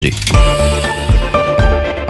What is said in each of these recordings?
5h,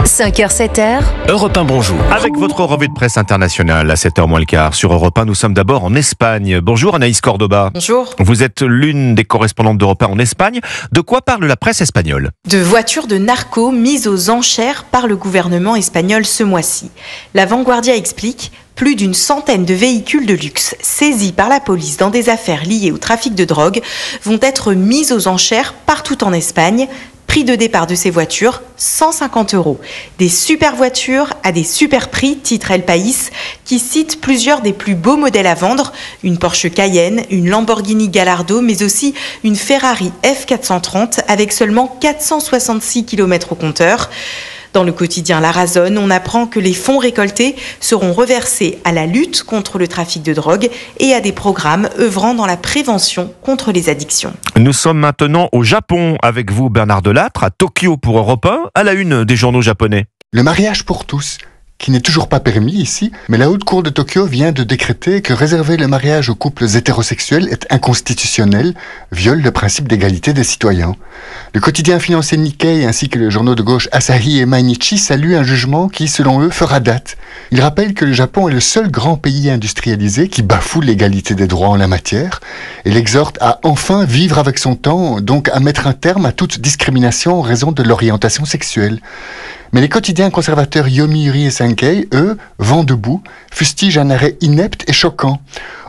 7h. Europe 1, bonjour. Avec votre revue de presse internationale à 7h moins le quart sur Europe 1, nous sommes d'abord en Espagne. Bonjour Anaïs Cordoba. Bonjour. Vous êtes l'une des correspondantes d'Europe 1 en Espagne. De quoi parle la presse espagnole? De voitures de narcos mises aux enchères par le gouvernement espagnol ce mois-ci. La Vanguardia explique: plus d'une centaine de véhicules de luxe saisis par la police dans des affaires liées au trafic de drogue vont être mis aux enchères partout en Espagne. Prix de départ de ces voitures, 150 €. Des super voitures à des super prix, titre El País, qui cite plusieurs des plus beaux modèles à vendre. Une Porsche Cayenne, une Lamborghini Gallardo, mais aussi une Ferrari F430 avec seulement 466 km au compteur. Dans le quotidien La Razón, on apprend que les fonds récoltés seront reversés à la lutte contre le trafic de drogue et à des programmes œuvrant dans la prévention contre les addictions. Nous sommes maintenant au Japon avec vous Bernard Delattre, à Tokyo pour Europe 1, à la une des journaux japonais. Le mariage pour tous, qui n'est toujours pas permis ici, mais la Haute Cour de Tokyo vient de décréter que réserver le mariage aux couples hétérosexuels est inconstitutionnel, viole le principe d'égalité des citoyens. Le quotidien financier Nikkei ainsi que les journaux de gauche Asahi et Mainichi saluent un jugement qui, selon eux, fera date. Ils rappellent que le Japon est le seul grand pays industrialisé qui bafoue l'égalité des droits en la matière et l'exhorte à enfin vivre avec son temps, donc à mettre un terme à toute discrimination en raison de l'orientation sexuelle. Mais les quotidiens conservateurs Yomiuri et Sankei, eux, vent debout, fustigent un arrêt inepte et choquant.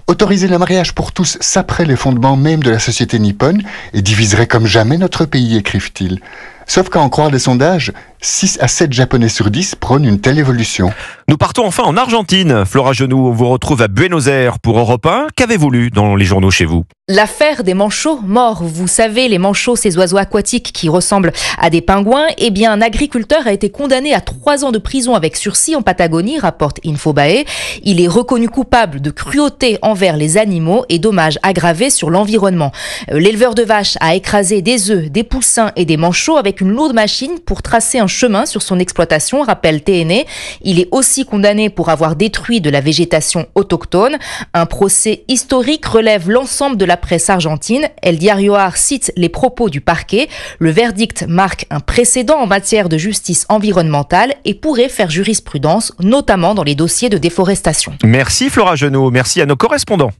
Autoriser le mariage pour tous saperait les fondements même de la société nippone et diviserait comme jamais notre pays, écrivent-ils. Sauf qu'à en croire les sondages, 6 à 7 Japonais sur 10 prônent une telle évolution. Nous partons enfin en Argentine. Flora Genoux, on vous retrouve à Buenos Aires pour Europe 1. Qu'avez-vous lu dans les journaux chez vous? L'affaire des manchots morts. Vous savez, les manchots, ces oiseaux aquatiques qui ressemblent à des pingouins. Eh bien, un agriculteur a été condamné à 3 ans de prison avec sursis en Patagonie, rapporte Infobae. Il est reconnu coupable de cruauté envers les animaux et dommages aggravés sur l'environnement. L'éleveur de vaches a écrasé des œufs, des poussins et des manchots avec une lourde machine pour tracer un chemin sur son exploitation, rappelle TNE. Il est aussi condamné pour avoir détruit de la végétation autochtone. Un procès historique relève l'ensemble de la presse argentine. El Diario AR cite les propos du parquet. Le verdict marque un précédent en matière de justice environnementale et pourrait faire jurisprudence, notamment dans les dossiers de déforestation. Merci Flora Genoux, merci à nos correspondants.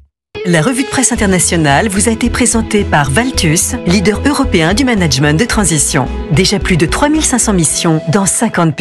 La revue de presse internationale vous a été présentée par Valtus, leader européen du management de transition. Déjà plus de 3500 missions dans 50 pays.